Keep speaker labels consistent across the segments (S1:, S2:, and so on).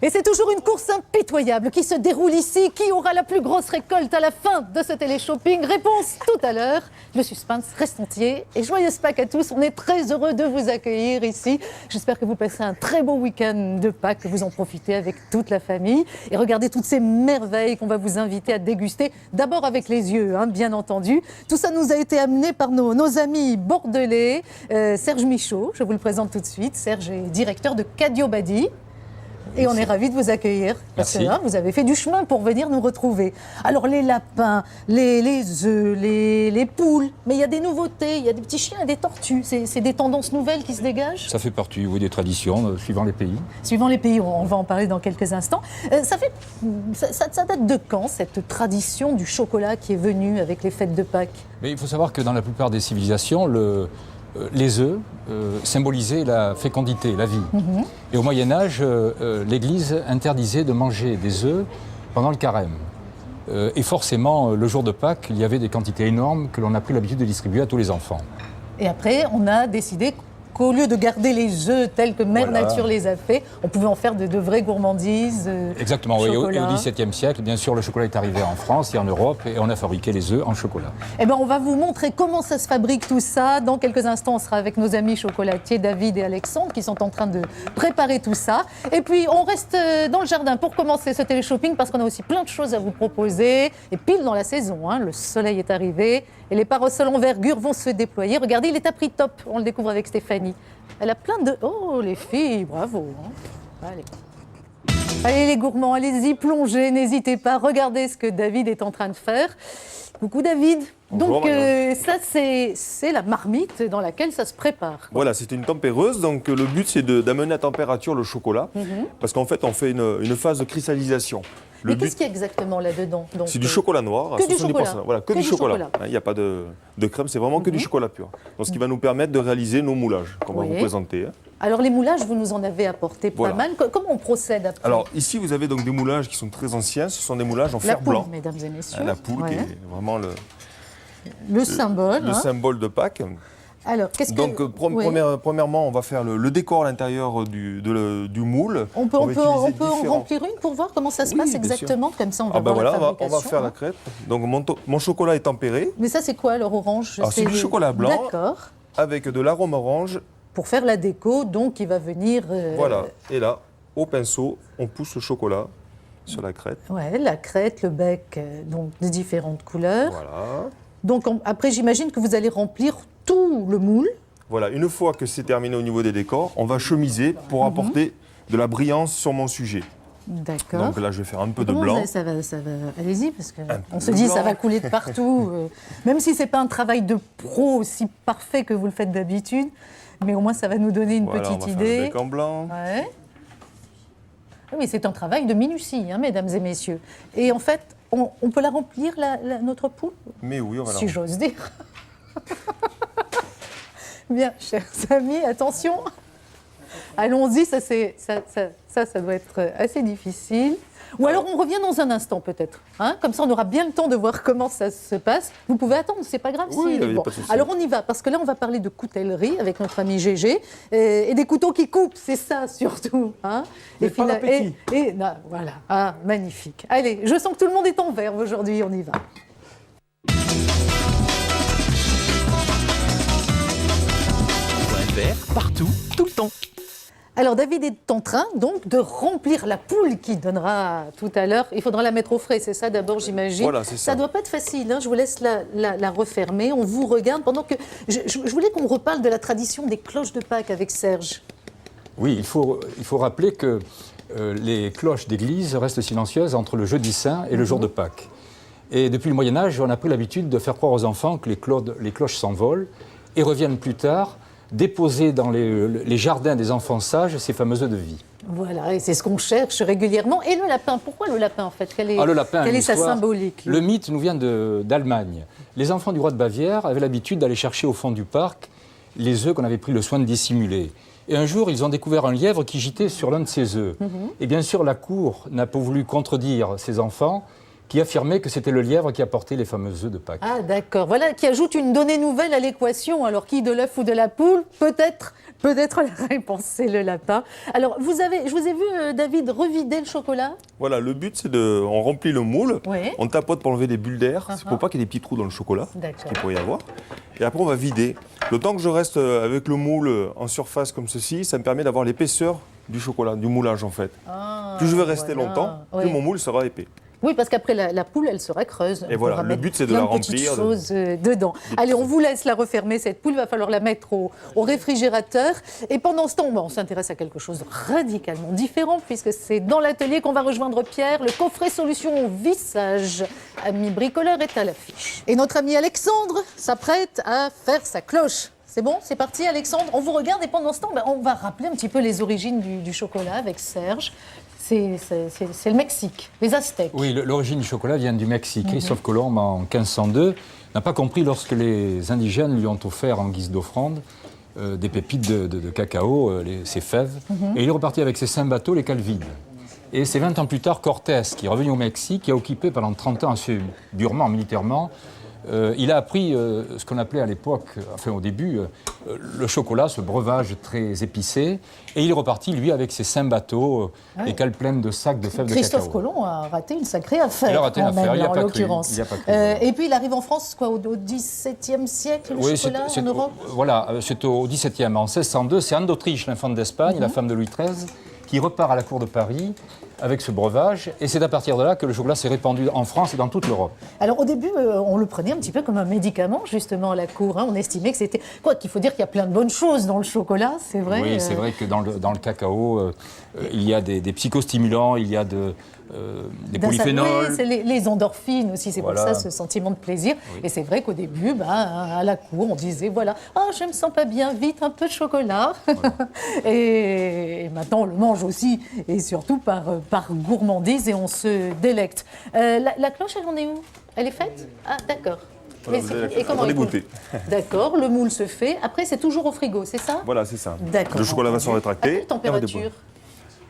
S1: Et c'est toujours une course impitoyable qui se déroule ici. Qui aura la plus grosse récolte à la fin de ce télé-shopping? Réponse tout à l'heure. Le suspense reste entier. Et joyeuse Pâques à tous. On est très heureux de vous accueillir ici. J'espère que vous passerez un très beau week-end de Pâques, que vous en profitez avec toute la famille. Et regardez toutes ces merveilles qu'on va vous inviter à déguster. D'abord avec les yeux, bien entendu. Tout ça nous a été amené par nos amis bordelais. Serge Michaud, je vous le présente tout de suite. Serge est directeur de Cadio Badi. Et on est ravis de vous accueillir, parce que là, vous avez fait du chemin pour venir nous retrouver. Alors les lapins, les œufs, les poules, mais il y a des nouveautés, il y a des petits chiens et des tortues. C'est des tendances nouvelles qui se dégagent?
S2: Ça fait partie des traditions, suivant les pays.
S1: Suivant les pays, on va en parler dans quelques instants. Ça date de quand, cette tradition du chocolat qui est venue avec les fêtes de Pâques?
S2: Mais il faut savoir que dans la plupart des civilisations, les œufs symbolisaient la fécondité, la vie. Et au Moyen-Âge, l'Église interdisait de manger des œufs pendant le carême. Et forcément, le jour de Pâques, il y avait des quantités énormes que l'on a pris l'habitude de distribuer à tous les enfants.
S1: Et après, on a décidé qu'au lieu de garder les œufs tels que Mère Nature les a fait, on pouvait en faire de vraies gourmandises.
S2: Exactement, oui. Au XVIIe siècle, bien sûr, le chocolat est arrivé en France et en Europe et on a fabriqué les œufs en chocolat.
S1: Eh bien, on va vous montrer comment ça se fabrique tout ça. Dans quelques instants, on sera avec nos amis chocolatiers David et Alexandre qui sont en train de préparer tout ça. Et puis, on reste dans le jardin pour commencer ce télé-shopping parce qu'on a aussi plein de choses à vous proposer. Et pile dans la saison, le soleil est arrivé et les parasols envergure vont se déployer. Regardez, il est à prix top. On le découvre avec Stéphanie. Elle a plein de... Oh, les filles, bravo. Allez. Allez les gourmands, allez-y, plongez, n'hésitez pas. Regardez ce que David est en train de faire. Coucou David.
S3: Bonjour,
S1: donc ça, c'est la marmite dans laquelle ça se prépare.
S3: Voilà, c'est une tempéreuse. Donc le but, c'est d'amener à température le chocolat. Parce qu'en fait, on fait une phase de cristallisation.
S1: Mais qu'est-ce qu'il y a exactement là-dedans?
S3: C'est du chocolat noir.
S1: Que du chocolat.
S3: Voilà, que du chocolat. Il n'y a pas de crème, c'est vraiment que du chocolat pur. Donc, ce qui va nous permettre de réaliser nos moulages qu'on va vous présenter.
S1: Alors les moulages, vous nous en avez apporté pas mal. Comment on procède après?
S3: Alors ici, vous avez donc des moulages qui sont très anciens. Ce sont des moulages en fer blanc.
S1: Mesdames et messieurs.
S3: La poule qui est vraiment
S1: le symbole.
S3: Le symbole de Pâques.
S1: Alors,
S3: donc, premièrement, on va faire le décor à l'intérieur du moule.
S1: On peut en remplir une pour voir comment ça se passe exactement. Comme ça, on va voir la fabrication.
S3: On va faire la crêpe. Donc, mon chocolat est tempéré.
S1: Mais ça, c'est quoi, alors, orange?
S3: C'est du chocolat blanc.
S1: D'accord.
S3: Avec de l'arôme orange.
S1: Pour faire la déco, donc, il va venir...
S3: Voilà. Et là, au pinceau, on pousse le chocolat sur la crête.
S1: Ouais, la crête, le bec, donc, de différentes couleurs.
S3: Voilà.
S1: Donc, après, j'imagine que vous allez remplir tout le moule.
S3: Voilà, une fois que c'est terminé au niveau des décors, on va chemiser pour apporter de la brillance sur mon sujet.
S1: D'accord.
S3: Donc là, je vais faire un peu de blanc.
S1: Ça va. Allez-y, parce qu'on se dit ça va couler de partout. Même si ce n'est pas un travail de pro aussi parfait que vous le faites d'habitude, mais au moins ça va nous donner une petite idée.
S3: On va faire le bec en blanc.
S1: Ouais. Oui, c'est un travail de minutie, mesdames et messieurs. Et en fait, on peut la remplir, notre poule?
S3: Mais oui, on va
S1: si j'ose dire. Bien, chers amis, attention. Allons-y, ça doit être assez difficile. Ou alors on revient dans un instant peut-être. Comme ça, on aura bien le temps de voir comment ça se passe. Vous pouvez attendre, c'est pas grave.
S3: Oui,
S1: bon. Alors on y va, parce que là, on va parler de coutellerie avec notre ami Gégé. Et des couteaux qui coupent, c'est ça surtout.
S3: Et pas d'appétit.
S1: Voilà, magnifique. Allez, je sens que tout le monde est en verve aujourd'hui, on y va.
S4: Partout, tout le temps.
S1: Alors David est en train donc de remplir la poule qui donnera tout à l'heure. Il faudra la mettre au frais, c'est ça d'abord j'imagine.
S3: Voilà, c'est ça.
S1: Ça ne doit pas être facile, je vous laisse la refermer. On vous regarde pendant que... Je voulais qu'on reparle de la tradition des cloches de Pâques avec Serge.
S2: Oui, il faut rappeler que les cloches d'église restent silencieuses entre le jeudi saint et le jour de Pâques. Et depuis le Moyen-Âge, on a pris l'habitude de faire croire aux enfants que les cloches s'envolent et reviennent plus tard déposer dans les jardins des enfants sages ces fameux œufs de vie.
S1: Voilà, et c'est ce qu'on cherche régulièrement. Et le lapin, pourquoi le lapin en fait? Quelle est sa symbolique?
S2: Le mythe nous vient d'Allemagne. Les enfants du roi de Bavière avaient l'habitude d'aller chercher au fond du parc les œufs qu'on avait pris le soin de dissimuler. Et un jour, ils ont découvert un lièvre qui gîtait sur l'un de ces œufs. Et bien sûr, la cour n'a pas voulu contredire ces enfants qui affirmait que c'était le lièvre qui apportait les fameux œufs de Pâques.
S1: Ah d'accord, voilà qui ajoute une donnée nouvelle à l'équation. Alors qui de l'œuf ou de la poule? Peut-être la réponse, c'est le lapin. Alors je vous ai vu David revider le chocolat.
S3: Voilà, le but c'est on remplit le moule,
S1: Oui.
S3: on tapote pour enlever des bulles d'air, c'est pour pas qu'il y ait des petits trous dans le chocolat, ce qu'il pourrait y avoir. Et après on va vider. Le temps que je reste avec le moule en surface comme ceci, ça me permet d'avoir l'épaisseur du chocolat, du moulage en fait. Plus je vais rester longtemps, plus mon moule sera épais.
S1: Oui, parce qu'après, la poule, elle sera creuse.
S3: Et voilà, le but, c'est de la remplir.
S1: Choses dedans. Allez, on vous laisse la refermer, cette poule. Il va falloir la mettre au réfrigérateur. Et pendant ce temps, on s'intéresse à quelque chose de radicalement différent, puisque c'est dans l'atelier qu'on va rejoindre Pierre. Le coffret solution au vissage. Ami bricoleur est à l'affiche. Et notre ami Alexandre s'apprête à faire sa cloche. C'est bon, c'est parti Alexandre, on vous regarde et pendant ce temps, on va rappeler un petit peu les origines du chocolat avec Serge. C'est le Mexique, les Aztèques.
S2: Oui, l'origine du chocolat vient du Mexique. Christophe Colomb, en 1502, n'a pas compris lorsque les indigènes lui ont offert en guise d'offrande des pépites de cacao, ses fèves. Et il est reparti avec ses 5 bateaux, les cales vides. Et c'est 20 ans plus tard, Cortés, qui est revenu au Mexique, qui a occupé pendant 30 ans, assez durement, militairement, il a appris ce qu'on appelait à l'époque, enfin au début, le chocolat, ce breuvage très épicé. Et il est reparti, lui, avec ses 5 bateaux, les cales pleines de sacs de fèves de cacao.
S1: Christophe Colomb a raté une sacrée affaire.
S2: Il a raté une affaire, il n'y a pas cru.
S1: Et puis il arrive en France, quoi, au XVIIe siècle, le chocolat en Europe.
S2: Voilà, c'est au XVIIe, en 1602. C'est Anne d'Autriche, l'infante d'Espagne, la femme de Louis XIII, qui repart à la cour de Paris avec ce breuvage. Et c'est à partir de là que le chocolat s'est répandu en France et dans toute l'Europe.
S1: Alors au début, on le prenait un petit peu comme un médicament, justement, à la cour. On estimait que c'était... Quoi qu'il faut dire qu'il y a plein de bonnes choses dans le chocolat, c'est vrai.
S2: Oui, c'est vrai que dans le cacao, il y a des psychostimulants, il y a des polyphénols.
S1: Oui, c'est les endorphines aussi, c'est
S2: voilà.
S1: pour ça ce sentiment de plaisir. Oui. Et c'est vrai qu'au début, à la cour, on disait, voilà, je me sens pas bien, vite, un peu de chocolat. Voilà. et maintenant, on le mange aussi, et surtout par gourmandise, et on se délecte. La cloche, elle en est où? Elle est faite? Ah, d'accord.
S3: Voilà, et comment goûter.
S1: D'accord, le moule se fait. Après, c'est toujours au frigo, c'est ça?
S3: Voilà, c'est ça.
S1: D'accord.
S3: Le chocolat va se rétracter.
S1: À quelle température?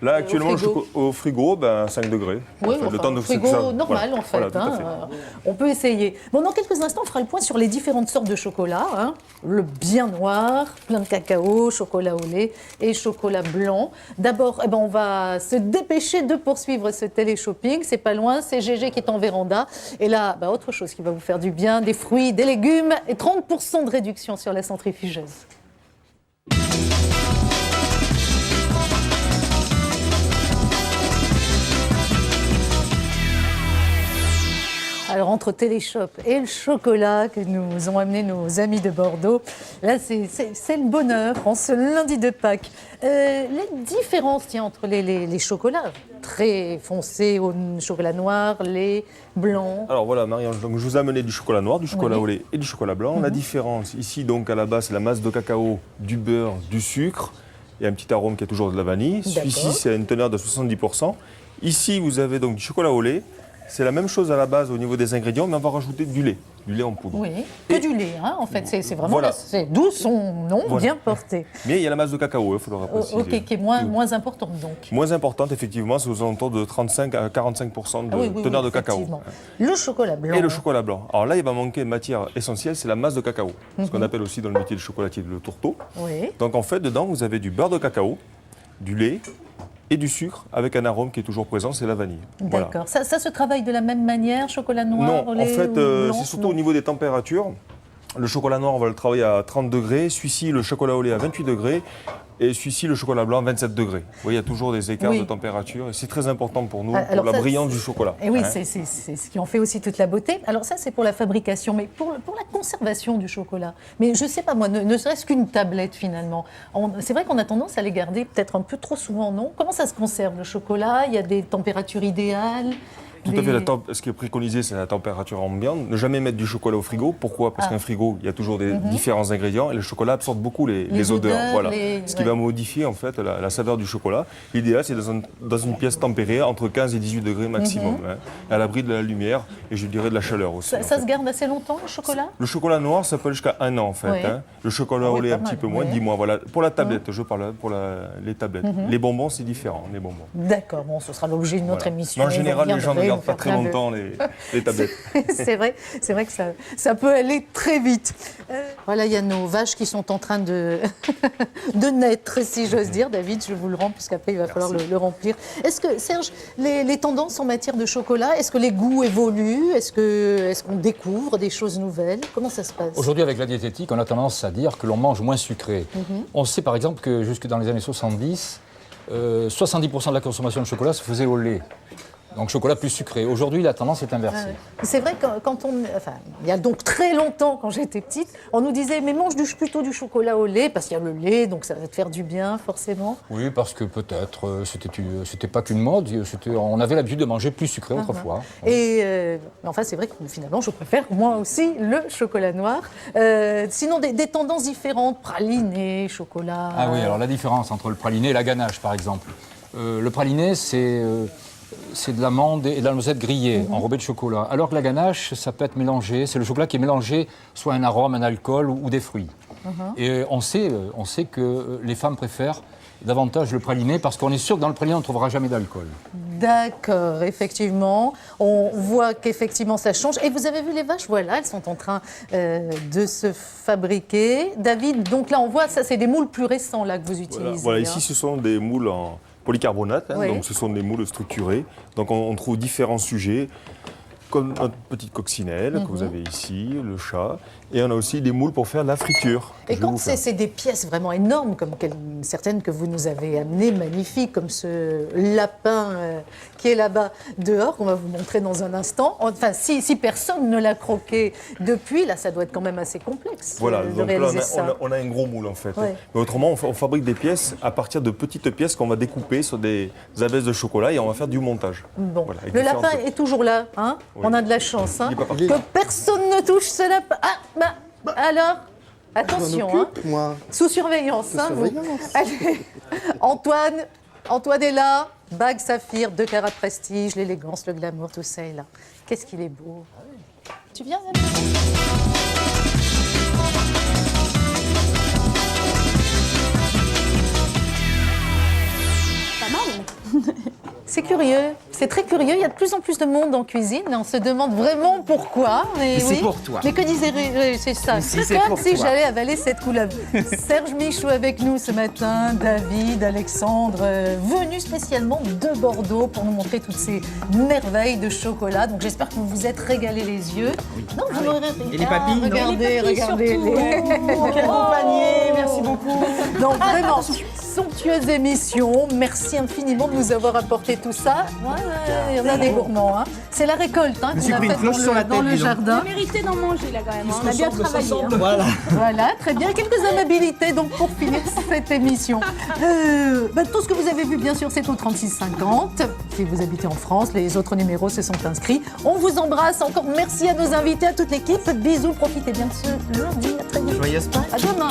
S3: Là, actuellement, au frigo, 5 degrés.
S1: Oui,
S3: le temps de
S1: frigo
S3: ça,
S1: normal,
S3: voilà.
S1: en fait.
S3: Voilà,
S1: on peut essayer. Bon, dans quelques instants, on fera le point sur les différentes sortes de chocolat. Le bien noir, plein de cacao, chocolat au lait et chocolat blanc. D'abord, on va se dépêcher de poursuivre ce télé-shopping. C'est pas loin, c'est Gégé qui est en véranda. Et là, autre chose qui va vous faire du bien, des fruits, des légumes et 30% de réduction sur la centrifugeuse. Alors, entre Téléshop et le chocolat que nous ont amené nos amis de Bordeaux, là, c'est le bonheur en ce lundi de Pâques. Les différences entre les chocolats très foncés au chocolat noir, lait, blanc.
S3: Alors voilà, Marie-Ange, donc je vous ai amené du chocolat noir, du chocolat au lait et du chocolat blanc. La différence ici, donc à la base, c'est la masse de cacao, du beurre, du sucre et un petit arôme qui est toujours de la vanille. Celui-ci, c'est une teneur de 70%. Ici, vous avez donc du chocolat au lait. C'est la même chose à la base au niveau des ingrédients, mais on va rajouter du lait en poudre.
S1: Oui, que du lait, en fait, c'est vraiment, voilà. C'est d'où son nom bien porté.
S3: Mais il y a la masse de cacao, il faudra préciser.
S1: Ok, qui est moins importante donc.
S3: Moins importante, effectivement, c'est aux alentours de 35 à 45% de teneur de cacao.
S1: Le chocolat blanc.
S3: Et le chocolat blanc. Alors là, il va manquer une matière essentielle, c'est la masse de cacao. Ce qu'on appelle aussi dans le métier de chocolatier le tourteau.
S1: Oui.
S3: Donc en fait, dedans, vous avez du beurre de cacao, du lait, et du sucre avec un arôme qui est toujours présent, c'est la vanille.
S1: D'accord. Voilà. Ça se travaille de la même manière, chocolat noir,
S3: non,
S1: lait,
S3: en fait,
S1: blanc,
S3: c'est surtout au niveau des températures. Le chocolat noir, on va le travailler à 30 degrés. Celui-ci, le chocolat au lait à 28 degrés. Et celui-ci, le chocolat blanc, 27 degrés. Vous voyez, il y a toujours des écarts de température. Et c'est très important pour nous, pour la brillance du chocolat.
S1: Et oui, c'est ce qui en fait aussi toute la beauté. Alors ça, c'est pour la fabrication. Mais pour la conservation du chocolat, mais je ne sais pas moi, ne serait-ce qu'une tablette finalement. C'est vrai qu'on a tendance à les garder peut-être un peu trop souvent, non? Comment ça se conserve, le chocolat? Il y a des températures idéales?
S3: Tout à fait. Ce qui est préconisé, c'est la température ambiante. Ne jamais mettre du chocolat au frigo. Pourquoi? Parce qu'un frigo, il y a toujours des différents ingrédients et le chocolat absorbe beaucoup les odeurs. Voilà. Ce qui va modifier en fait la saveur du chocolat. L'idéal, c'est dans une pièce tempérée entre 15 et 18 degrés maximum, à l'abri de la lumière et je dirais de la chaleur aussi.
S1: Ça se garde assez longtemps, le chocolat?
S3: Le chocolat noir, ça peut aller jusqu'à 1 an en fait. Le chocolat au lait, un petit peu moins, 10 mois. Voilà. Pour la tablette, je parle pour les tablettes. Les bonbons, c'est différent, les bonbons.
S1: D'accord, bon, ce sera l'objet de notre émission.
S3: Mais en général, les gens ne gardent pas très longtemps les tablettes.
S1: C'est vrai que ça peut aller très vite. Voilà, il y a nos vaches qui sont en train de naître, si j'ose dire. David, je vous le rends, puisqu'après il va falloir le remplir. Est-ce que, Serge, les tendances en matière de chocolat, est-ce que les goûts évoluent? Est-ce qu'on découvre des choses nouvelles? Comment ça se passe?
S2: Aujourd'hui, avec la diététique, on a tendance à dire que l'on mange moins sucré. On sait par exemple que jusque dans les années 70, 70% de la consommation de chocolat se faisait au lait. Donc chocolat plus sucré. Aujourd'hui, la tendance est inversée.
S1: C'est vrai que il y a donc très longtemps, quand j'étais petite, on nous disait mais mange plutôt du chocolat au lait parce qu'il y a le lait, donc ça va te faire du bien forcément.
S2: Oui, parce que peut-être c'était pas qu'une mode, on avait l'habitude de manger plus sucré autrefois.
S1: Et enfin, c'est vrai que finalement, je préfère moi aussi le chocolat noir. Sinon, des tendances différentes, praliné, chocolat.
S2: Ah oui, alors la différence entre le praliné et la ganache, par exemple. Le praliné, c'est de l'amande et de la noisette grillée, enrobée de chocolat. Alors que la ganache, ça peut être mélangé. C'est le chocolat qui est mélangé, soit un arôme, un alcool ou des fruits. Et on sait que les femmes préfèrent davantage le praliné parce qu'on est sûr que dans le praliné, on ne trouvera jamais d'alcool.
S1: D'accord, effectivement. On voit qu'effectivement ça change. Et vous avez vu les vaches, voilà, elles sont en train de se fabriquer. David, donc là on voit, ça c'est des moules plus récents là que vous utilisez.
S3: Voilà, ici ce sont des moules en polycarbonate,
S1: Oui.
S3: donc ce sont des moules structurés. Donc on trouve différents sujets, comme notre petite coccinelle que vous avez ici, le chat. Et on a aussi des moules pour faire la friture.
S1: Et quand c'est des pièces vraiment énormes, comme certaines que vous nous avez amenées, magnifiques, comme ce lapin qui est là-bas dehors, qu'on va vous montrer dans un instant. Enfin, si personne ne l'a croqué depuis, là, ça doit être quand même assez complexe
S3: Voilà,
S1: de
S3: donc
S1: réaliser
S3: là,
S1: ça.
S3: on a un gros moule en fait.
S1: Ouais.
S3: Mais autrement, on fabrique des pièces à partir de petites pièces qu'on va découper sur des abaisses de chocolat et on va faire du montage.
S1: Bon,
S3: Voilà, avec
S1: le
S3: différentes
S1: lapin
S3: choses.
S1: est toujours là, hein.
S3: Oui.
S1: On a de la chance, hein.
S3: Il est pas parti.
S1: Que personne ne touche ce lapin. Alors, attention,
S4: Je m'en occupe, moi.
S1: sous surveillance.
S4: Sous
S1: hein, vous.
S4: surveillance.
S1: Allez, Antoine est là, bague saphir, 2 carats de prestige, l'élégance, le glamour, tout ça est là. Qu'est-ce qu'il est beau. Tu viens, Yann?
S5: Pas mal.
S1: C'est curieux, c'est très curieux. Il y a de plus en plus de monde en cuisine et on se demande vraiment pourquoi. Mais
S4: c'est pour toi.
S1: Mais que disait c'est ça.
S4: Si, c'est
S1: Comme
S4: pour
S1: si
S4: toi.
S1: j'allais avaler cette couleuvre. Serge Michaud avec nous ce matin, David, Alexandre, venus spécialement de Bordeaux pour nous montrer toutes ces merveilles de chocolat. Donc j'espère que vous vous êtes régalé les yeux. Non, vous m'aurez
S4: Et les papilles, non?
S1: regardez,
S5: Et les papilles,
S1: regardez
S5: surtout.
S1: Quel beau panier, merci beaucoup. Donc vraiment, somptueuse émission. Merci infiniment de nous avoir apporté tout ça. Ouais, il y en a des gourmands. Hein. C'est la récolte hein,
S4: me suis
S1: qu'on a
S4: pris une
S1: faite
S4: cloche sur la
S1: dans
S4: tête,
S1: le
S4: dis donc.
S5: On
S1: jardin.
S5: a mérité d'en manger là quand même. On a bien travaillé. hein.
S4: Voilà.
S1: Voilà, très bien. Quelques amabilités donc pour finir cette émission. Tout ce que vous avez vu, bien sûr, c'est au 3650. Si vous habitez en France, les autres numéros se sont inscrits. On vous embrasse encore. Merci à nos invités, à toute l'équipe. Bisous, profitez bien de ce lundi. À très vite.
S4: Joyeuse Pâques.
S1: À demain.